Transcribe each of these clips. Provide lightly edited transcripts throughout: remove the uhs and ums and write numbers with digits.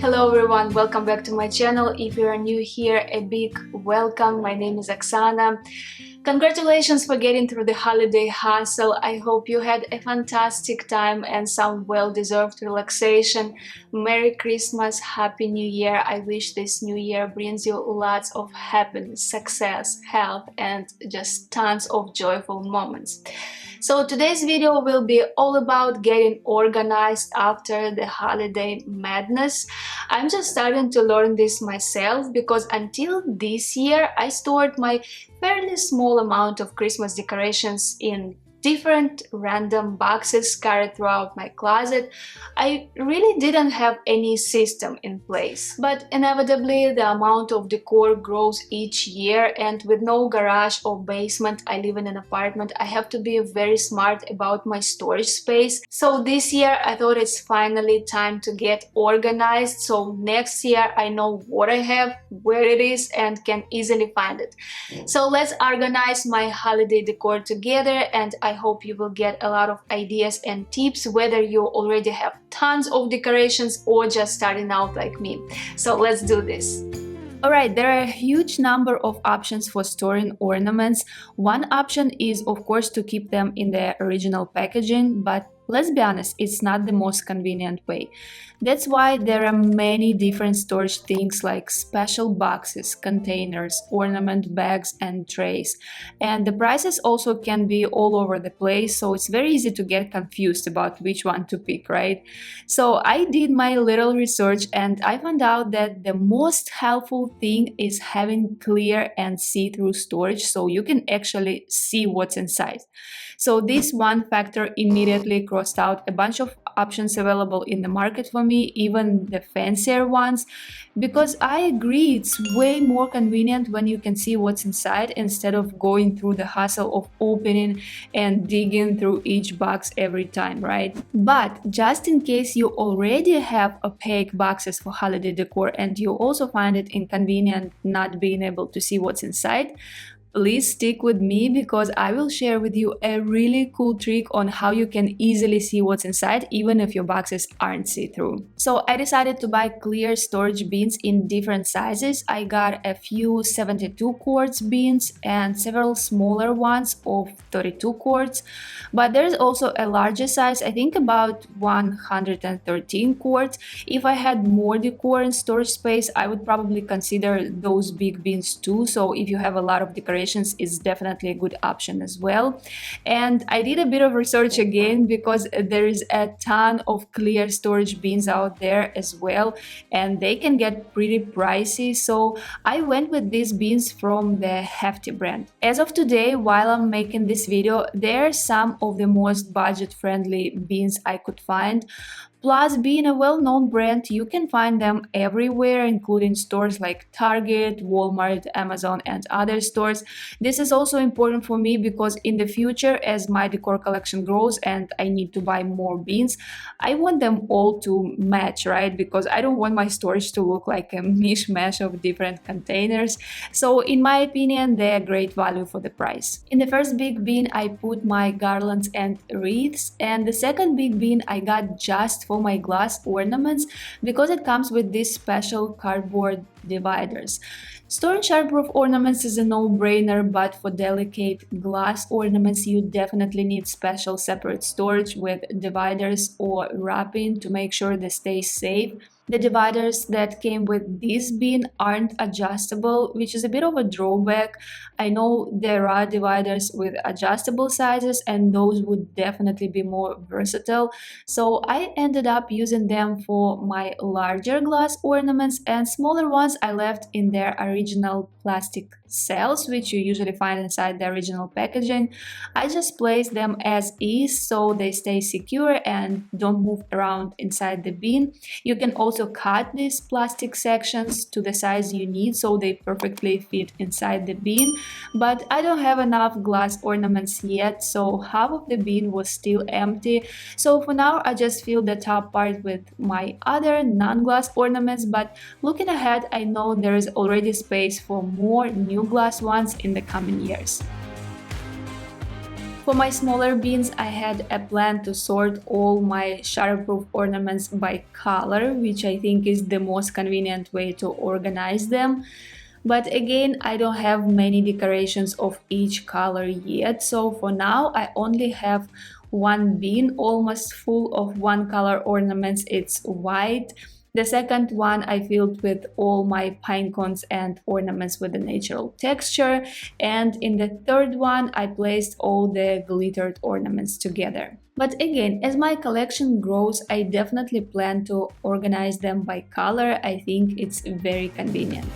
Hello everyone, welcome back to my channel. If you are new here, a big welcome. My name is Oksana. Congratulations for getting through the holiday hustle. I hope you had a fantastic time and some well-deserved relaxation. Merry Christmas, Happy New Year. I wish this new year brings you lots of happiness, success, health, and just tons of joyful moments. So today's video will be all about getting organized after the holiday madness. I'm just starting to learn this myself because until this year I stored my fairly small amount of Christmas decorations in different random boxes scattered throughout my closet. I really didn't have any system in place. But inevitably the amount of decor grows each year, and with no garage or basement, I live in an apartment, I have to be very smart about my storage space. So this year I thought it's finally time to get organized, so next year I know what I have, where it is, and can easily find it. So let's organize my holiday decor together, and I hope you will get a lot of ideas and tips, whether you already have tons of decorations or just starting out like me. So let's do this. Alright, there are a huge number of options for storing ornaments. One option is, of course, to keep them in their original packaging, but let's be honest, it's not the most convenient way. That's why there are many different storage things like special boxes, containers, ornament bags, and trays. And the prices also can be all over the place, so it's very easy to get confused about which one to pick, right? So I did my little research and I found out that the most helpful thing is having clear and see-through storage so you can actually see what's inside. So this one factor immediately crossed out a bunch of options available in the market for me, even the fancier ones, because I agree it's way more convenient when you can see what's inside instead of going through the hassle of opening and digging through each box every time, right? But just in case you already have opaque boxes for holiday decor and you also find it inconvenient not being able to see what's inside, please stick with me because I will share with you a really cool trick on how you can easily see what's inside even if your boxes aren't see-through. So I decided to buy clear storage bins in different sizes. I got a few 72 quarts bins and several smaller ones of 32 quarts, but there's also a larger size, I think about 113 quarts. If I had more decor and storage space, I would probably consider those big bins too. So if you have a lot of decorations, is definitely a good option as well. And I did a bit of research again because there is a ton of clear storage bins out there as well, and they can get pretty pricey. So I went with these bins from the Hefty brand. As of today, while I'm making this video, they are some of the most budget-friendly bins I could find. Plus, being a well-known brand, you can find them everywhere, including stores like Target, Walmart, Amazon, and other stores. This is also important for me because in the future, as my decor collection grows and I need to buy more bins, I want them all to match, right? Because I don't want my storage to look like a mishmash of different containers. So in my opinion, they're a great value for the price. In the first big bin, I put my garlands and wreaths, and the second big bin I got just for my glass ornaments because it comes with these special cardboard dividers. Storing sharp-proof ornaments is a no-brainer, but for delicate glass ornaments you definitely need special separate storage with dividers or wrapping to make sure they stay safe. The dividers that came with this bin aren't adjustable, which is a bit of a drawback. I know there are dividers with adjustable sizes and those would definitely be more versatile. So I ended up using them for my larger glass ornaments, and smaller ones I left in their original plastic cells, which you usually find inside the original packaging. I just placed them as is so they stay secure and don't move around inside the bin. You can also cut these plastic sections to the size you need so they perfectly fit inside the bin, but I don't have enough glass ornaments yet, so half of the bin was still empty. So for now I just filled the top part with my other non-glass ornaments, but looking ahead I know there is already space for more new glass ones in the coming years. For my smaller bins, I had a plan to sort all my shatterproof ornaments by color, which I think is the most convenient way to organize them. But again, I don't have many decorations of each color yet, so for now I only have one bin almost full of one color ornaments. It's white. The second one I filled with all my pine cones and ornaments with a natural texture, and in the third one I placed all the glittered ornaments together. But again, as my collection grows, I definitely plan to organize them by color. I think it's very convenient.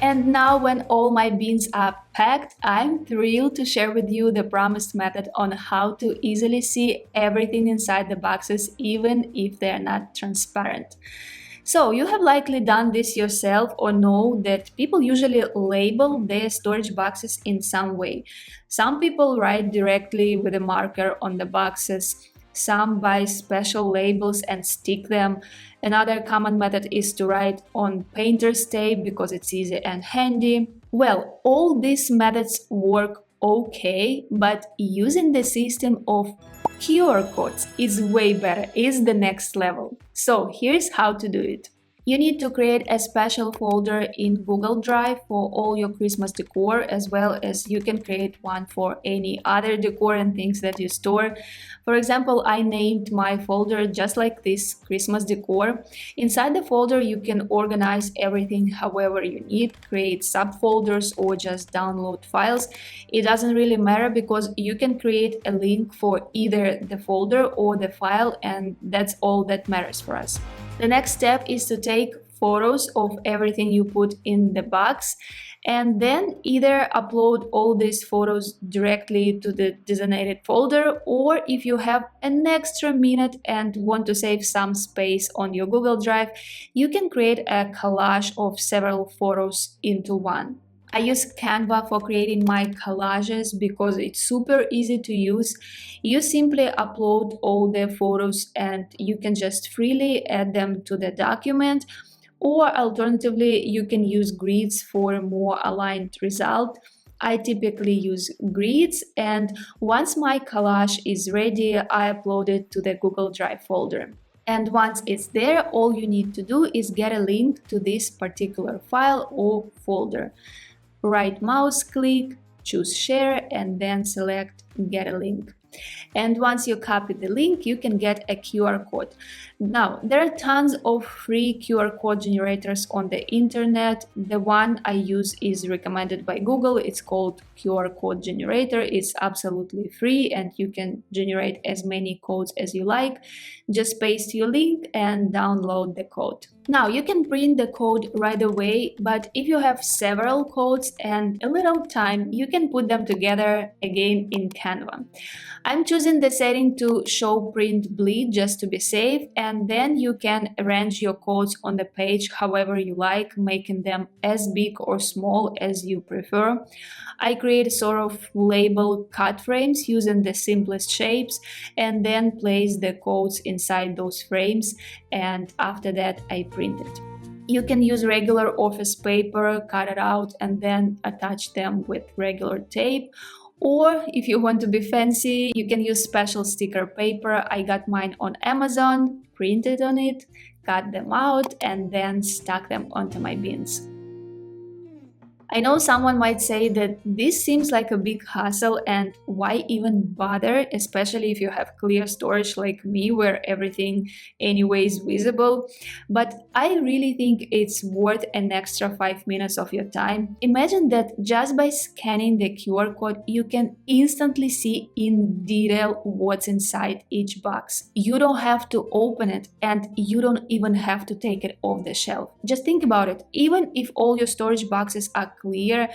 And now when all my bins are packed, I'm thrilled to share with you the promised method on how to easily see everything inside the boxes, even if they're not transparent. So you have likely done this yourself or know that people usually label their storage boxes in some way. Some people write directly with a marker on the boxes. Some buy special labels and stick them. Another common method is to write on painter's tape because it's easy and handy. Well, all these methods work okay, but using the system of QR codes is way better, is the next level. So here's how to do it. You need to create a special folder in Google Drive for all your Christmas decor, as well as you can create one for any other decor and things that you store. For example, I named my folder just like this, Christmas decor. Inside the folder, you can organize everything however you need, create subfolders or just download files. It doesn't really matter because you can create a link for either the folder or the file, and that's all that matters for us. The next step is to take photos of everything you put in the box and then either upload all these photos directly to the designated folder, or if you have an extra minute and want to save some space on your Google Drive, you can create a collage of several photos into one. I use Canva for creating my collages because it's super easy to use. You simply upload all the photos and you can just freely add them to the document, or alternatively you can use grids for a more aligned result. I typically use grids, and once my collage is ready, I upload it to the Google Drive folder. And once it's there, all you need to do is get a link to this particular file or folder. Right mouse click, choose share, and then select get a link. And once you copy the link, you can get a QR code. Now, there are tons of free QR code generators on the internet. The one I use is recommended by Google. It's called QR code generator. It's absolutely free and you can generate as many codes as you like. Just paste your link and download the code. Now, you can print the code right away, but if you have several codes and a little time, you can put them together again in Canva. I'm choosing the setting to show print bleed just to be safe, and then you can arrange your codes on the page however you like, making them as big or small as you prefer. I create sort of label cut frames using the simplest shapes and then place the codes inside those frames, and after that I print it. You can use regular office paper, cut it out and then attach them with regular tape. Or if you want to be fancy, you can use special sticker paper. I got mine on Amazon, printed on it, cut them out, and then stuck them onto my bins. I know someone might say that this seems like a big hassle and why even bother, especially if you have clear storage like me where everything anyway is visible. But I really think it's worth an extra 5 minutes of your time. Imagine that just by scanning the QR code, you can instantly see in detail what's inside each box. You don't have to open it and you don't even have to take it off the shelf. Just think about it. Even if all your storage boxes are clear,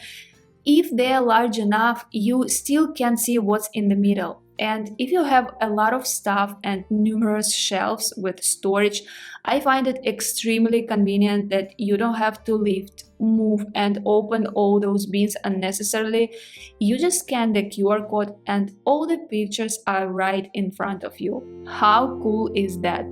if they're large enough, you still can see what's in the middle. And if you have a lot of stuff and numerous shelves with storage, I find it extremely convenient that you don't have to lift, move, and open all those bins unnecessarily. You just scan the QR code and all the pictures are right in front of you. How cool is that?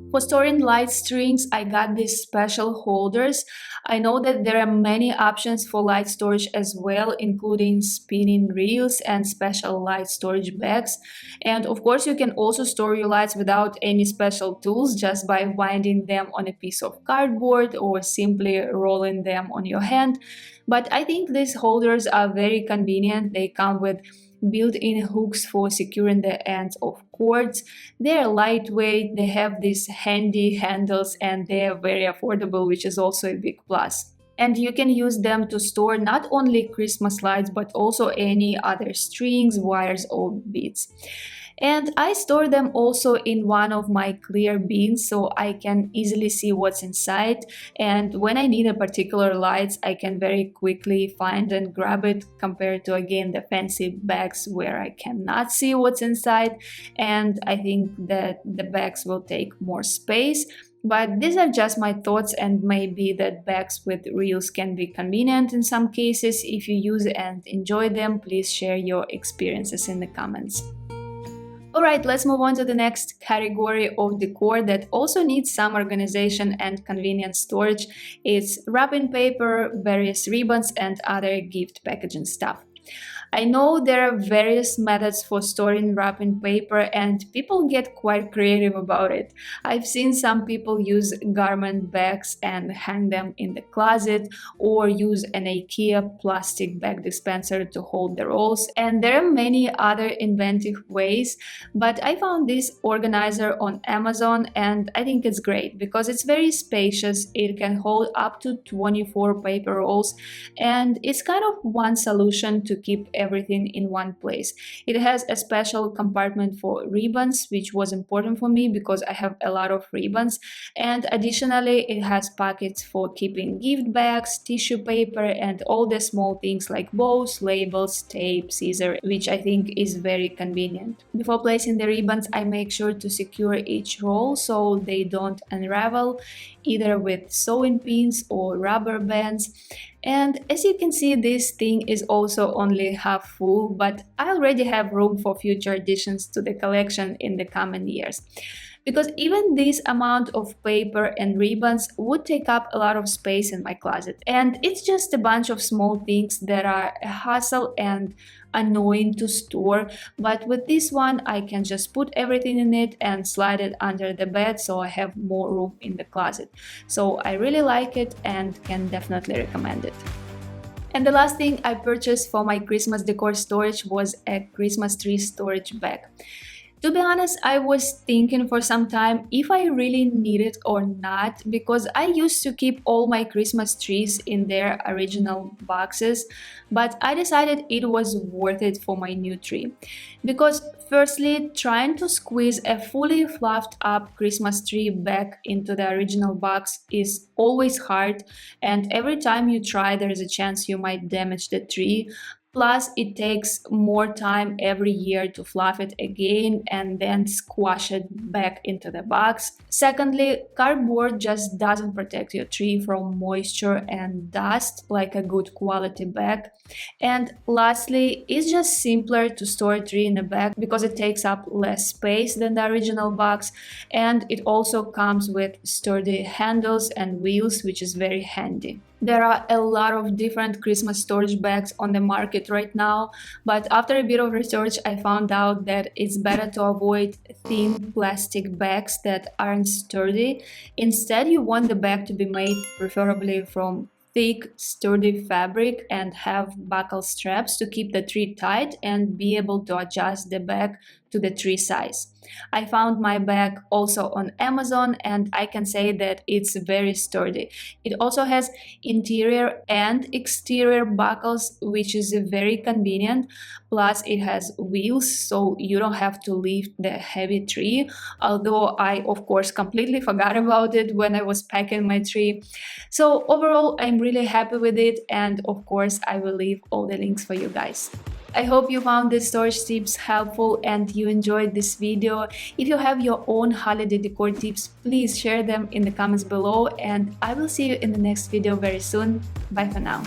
For storing light strings, I got these special holders. I know that there are many options for light storage as well, including spinning reels and special light storage bags. And of course, you can also store your lights without any special tools, just by winding them on a piece of cardboard or simply rolling them on your hand. But I think these holders are very convenient. They come with built-in hooks for securing the ends of cords. They are lightweight, they have these handy handles, and they are very affordable, which is also a big plus. And you can use them to store not only Christmas lights but also any other strings, wires, or beads. And I store them also in one of my clear bins so I can easily see what's inside, and when I need a particular light I can very quickly find and grab it, compared to again the fancy bags where I cannot see what's inside, and I think that the bags will take more space. But these are just my thoughts, and maybe that bags with reels can be convenient in some cases. If you use and enjoy them, please share your experiences in the comments. Alright, let's move on to the next category of decor that also needs some organization and convenient storage. It's wrapping paper, various ribbons, and other gift packaging stuff. I know there are various methods for storing wrapping paper, and people get quite creative about it. I've seen some people use garment bags and hang them in the closet, or use an IKEA plastic bag dispenser to hold the rolls, and there are many other inventive ways, but I found this organizer on Amazon and I think it's great because it's very spacious. It can hold up to 24 paper rolls, and it's kind of one solution to keep everything in one place. It has a special compartment for ribbons, which was important for me because I have a lot of ribbons, and additionally it has pockets for keeping gift bags, tissue paper, and all the small things like bows, labels, tape, scissors, which I think is very convenient. Before placing the ribbons, I make sure to secure each roll so they don't unravel, either with sewing pins or rubber bands. And as you can see, this thing is also only half full, but I already have room for future additions to the collection in the coming years. Because even this amount of paper and ribbons would take up a lot of space in my closet. And it's just a bunch of small things that are a hassle and annoying to store, but with this one I can just put everything in it and slide it under the bed, so I have more room in the closet. So I really like it and can definitely recommend it. And the last thing I purchased for my Christmas decor storage was a Christmas tree storage bag. To be honest, I was thinking for some time if I really need it or not, because I used to keep all my Christmas trees in their original boxes, but I decided it was worth it for my new tree. Because firstly, trying to squeeze a fully fluffed up Christmas tree back into the original box is always hard, and every time you try there is a chance you might damage the tree. Plus, it takes more time every year to fluff it again and then squash it back into the box. Secondly, cardboard just doesn't protect your tree from moisture and dust like a good quality bag. And lastly, it's just simpler to store a tree in a bag because it takes up less space than the original box, and it also comes with sturdy handles and wheels, which is very handy. There are a lot of different Christmas storage bags on the market right now, but after a bit of research I found out that it's better to avoid thin plastic bags that aren't sturdy. Instead, you want the bag to be made preferably from thick, sturdy fabric and have buckle straps to keep the tree tight and be able to adjust the bag to the tree size. I found my bag also on Amazon and I can say that it's very sturdy. It also has interior and exterior buckles, which is very convenient. Plus it has wheels, so you don't have to lift the heavy tree, although I of course completely forgot about it when I was packing my tree. So overall I'm really happy with it, and of course I will leave all the links for you guys. I hope you found these storage tips helpful and you enjoyed this video. If you have your own holiday decor tips, please share them in the comments below, and I will see you in the next video very soon. Bye for now.